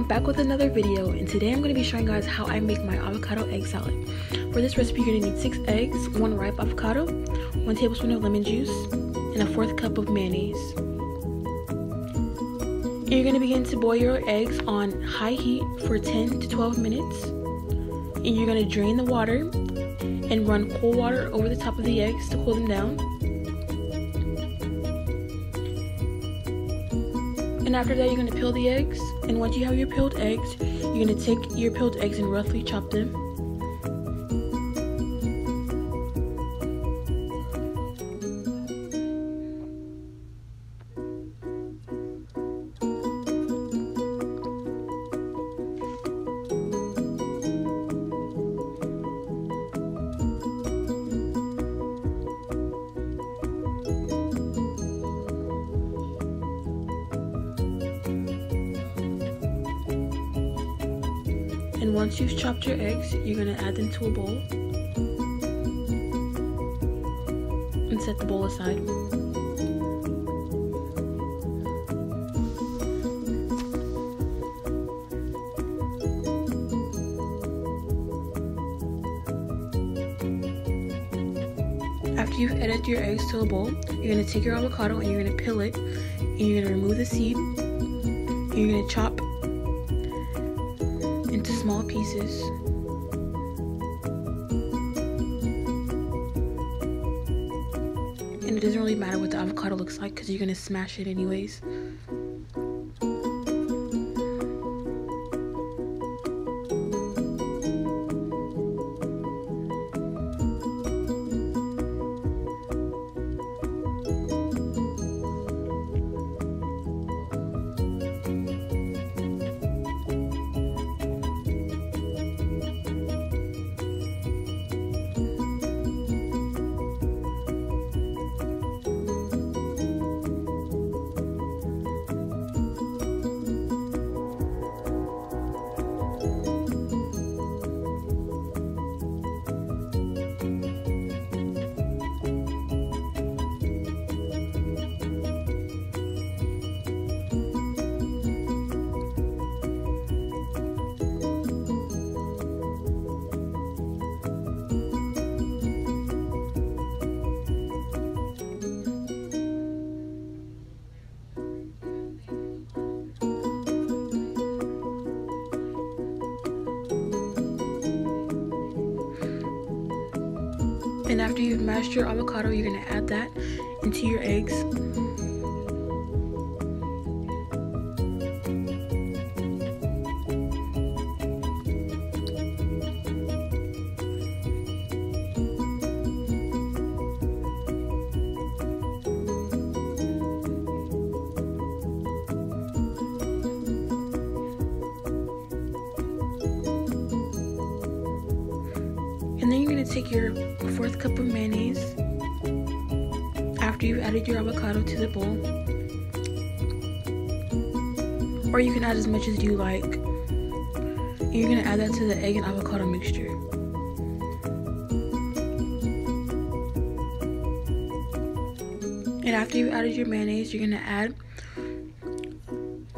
back with another video, and today I'm going to be showing you guys how I make my avocado egg salad. For this recipe, you're going to need 6 eggs, 1 ripe avocado, 1 tablespoon of lemon juice, and a 1/4 cup of mayonnaise. And you're going to begin to boil your eggs on high heat for 10 to 12 minutes. And you're going to drain the water and run cold water over the top of the eggs to cool them down. And after that, you're going to peel the eggs, and once you have your peeled eggs, you're going to take your peeled eggs and roughly chop them. And once you've chopped your eggs, you're going to add them to a bowl and set the bowl aside. After you've added your eggs to a bowl, you're going to take your avocado and you're going to peel it, and you're going to remove the seed, and you're going to chop into small pieces. And it doesn't really matter what the avocado looks like because you're going to smash it anyways. And after you've mashed your avocado, you're going to add that into your eggs. And then you're going to take your 1/4 cup of mayonnaise after you've added your avocado to the bowl. Or you can add as much as you like. And you're going to add that to the egg and avocado mixture. And after you've added your mayonnaise, you're going to add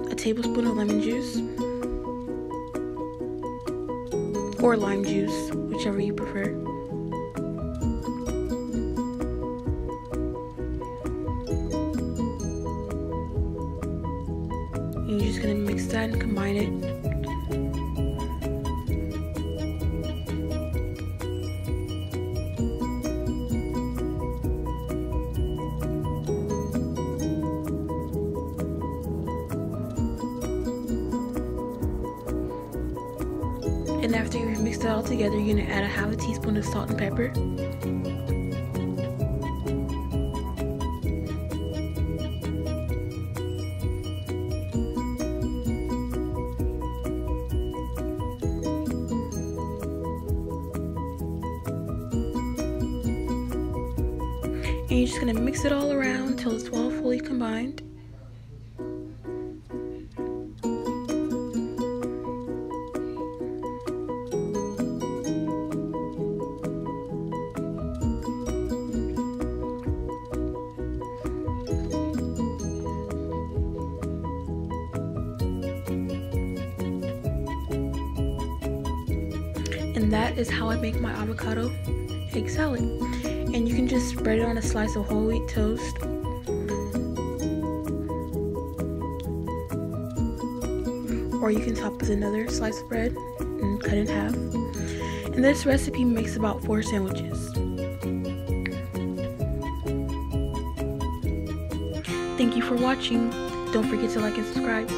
a tablespoon of lemon juice or lime juice, whichever you prefer. And you're just going to mix that and combine it. And after you've mixed it all together, you're going to add a 1/2 teaspoon of salt and pepper. And you're just going to mix it all around until it's all fully combined. And that is how I make my avocado egg salad. And you can just spread it on a slice of whole wheat toast. Or you can top with another slice of bread and cut it in half. And this recipe makes about 4 sandwiches. Thank you for watching. Don't forget to like and subscribe.